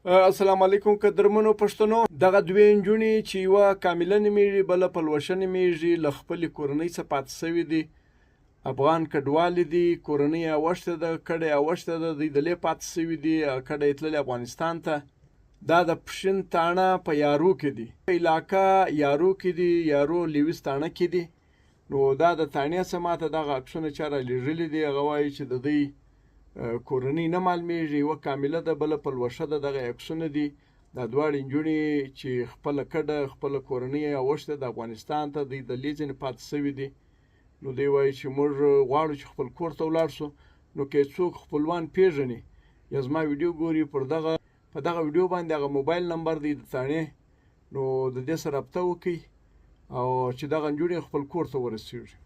السلام علیکم قدرمنو پښتنو. دغه دوې نجونې چې یوه کامله نومیږي بله پلوشه نومیږي له خپلې کورنۍ څخه پاتې سوي دي. افغان کډوالې دي، کورنۍ یې اوښتې ده، کډه یې اوښتې ده، دوی دلې پاتې سوي دي، کډه یې تللې افغانستان ته. دا د پښین تاڼه په یارو کې دي، علاقه یارو کې دي، یارو لیویس تاڼه کې دي. نو دا د تاڼې څخه ماته دغه عکسونه چا رالیږلي دي. هغه وایي چې د دوی کورنۍ نه معلومیږي، یوه کامله ده بله پلوشه ده. دغه عکسونه دي. دا دواړې نجونې چې خپله کډه خپله کورنۍ یې اوښتې ده افغانستان ته، دوی دلې ځینې پاتې سوي دي. نو دوی وایي چې موږ غواړو چې خپل کور ته ولاړ شو. نو که څوک خپلوان پیژني یا زما ویډیو ګوري، په دغه ویډیو باندې هغه موبایل نمبر دی د تاڼې، نو د دې سره رابطه وکړئ او چې دغه نجونې خپل کور ته ورسېږي.